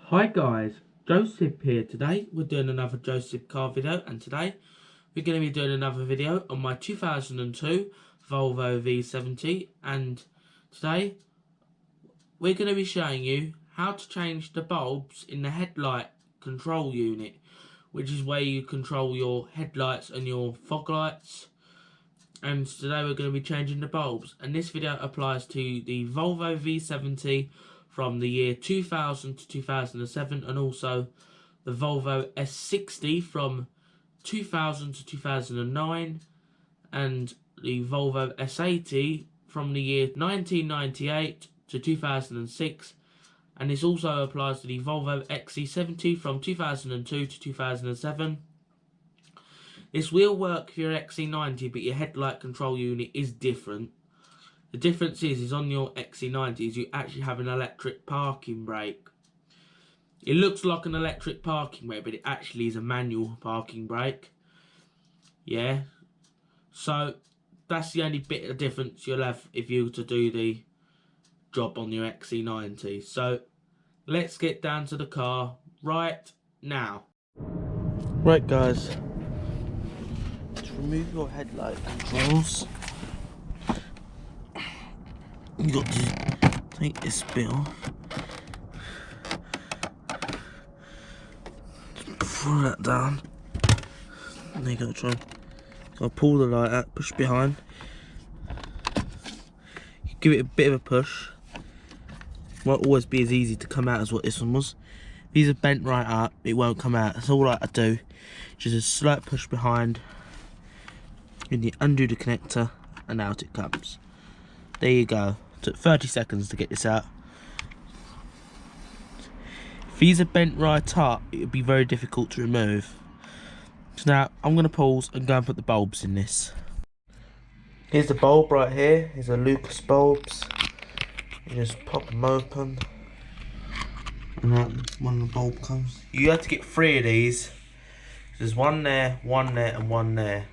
Hi guys, Joseph here. Today we're doing another Joseph car video, and today we're going to be doing another video on my 2002 Volvo V70, and today we're going to be showing you how to change the bulbs in the headlight control unit, which is where you control your headlights and your fog lights. And today we're going to be changing the bulbs, and this video applies to the Volvo V70 from the year 2000 to 2007, and also the Volvo S60 from 2000 to 2009, and the Volvo S80 from the year 1998 to 2006, and this also applies to the Volvo XC70 from 2002 to 2007. This will work for your XC90, but your headlight control unit is different. The difference is on your XC90s you actually have an electric parking brake. It looks like an electric parking brake, but it actually is a manual parking brake. Yeah. So that's the only bit of difference you'll have if you were to do the job on your XC90. So let's get down to the car right now. Right guys, to remove your headlight controls, you got to take this bit off, throw that down, and then you got to pull the light out, push behind, you give it a bit of a push. Won't always be as easy to come out as what this one was. If these are bent right up, it won't come out. That's all I do. Just a slight push behind, and you undo the connector, and out it comes. There you go. Took 30 seconds to get this out. If these are bent right up, it would be very difficult to remove. So now I'm going to pause and go and put the bulbs in this. Here's the bulb right here. These are Lucas bulbs. You just pop them open, and out when the bulb comes. You have to get 3 of these. There's one there, and one there.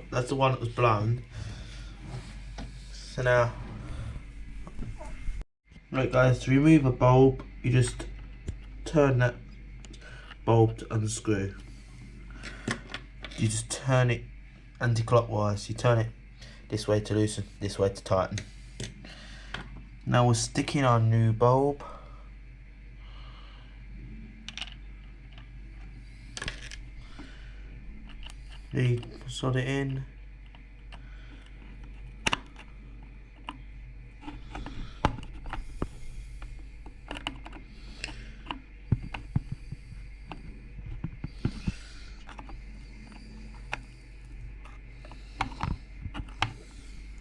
That's the one that was blown. So now, right guys, to remove a bulb, you just turn that bulb to unscrew. You just turn it anti-clockwise. You turn it this way to loosen, this way to tighten. Now we're sticking our new bulb. You slot it in.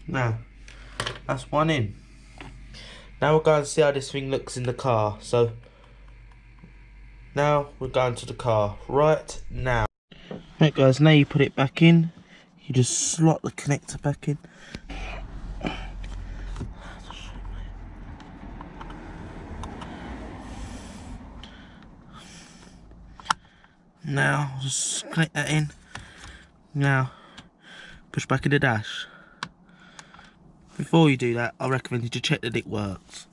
Now, that's one in. Now we're going to see how this thing looks in the car. So, now we're going to the car right now. Right guys, now you put it back in. You just slot the connector back in. Now, just connect that in. Now, push back in the dash. Before you do that, I recommend you to check that it works.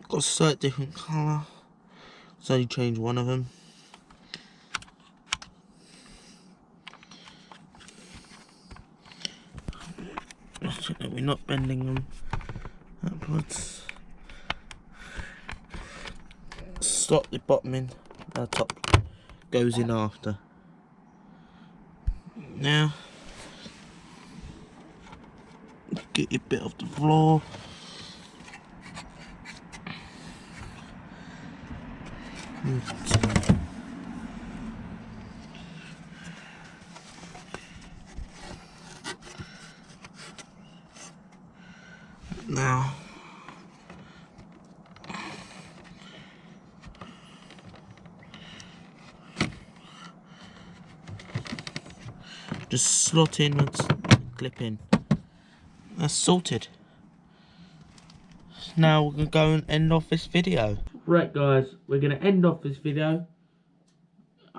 Got a slight different colour, so you change one of them. Just check that we're not bending them upwards. Slot the bottom in, the top goes in after. Now, get your bit off the floor. Now, just slot in and clip in. That's sorted. Now we're going to go and end off this video. Right guys, we're going to end off this video.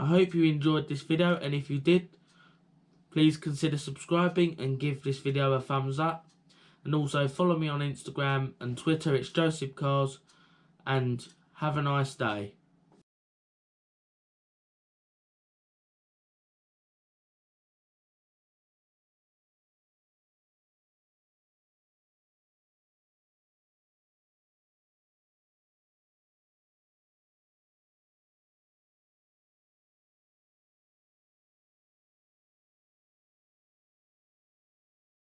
I hope you enjoyed this video, and if you did, please consider subscribing and give this video a thumbs up. And also follow me on Instagram and Twitter, it's Joseph Cars, and have a nice day.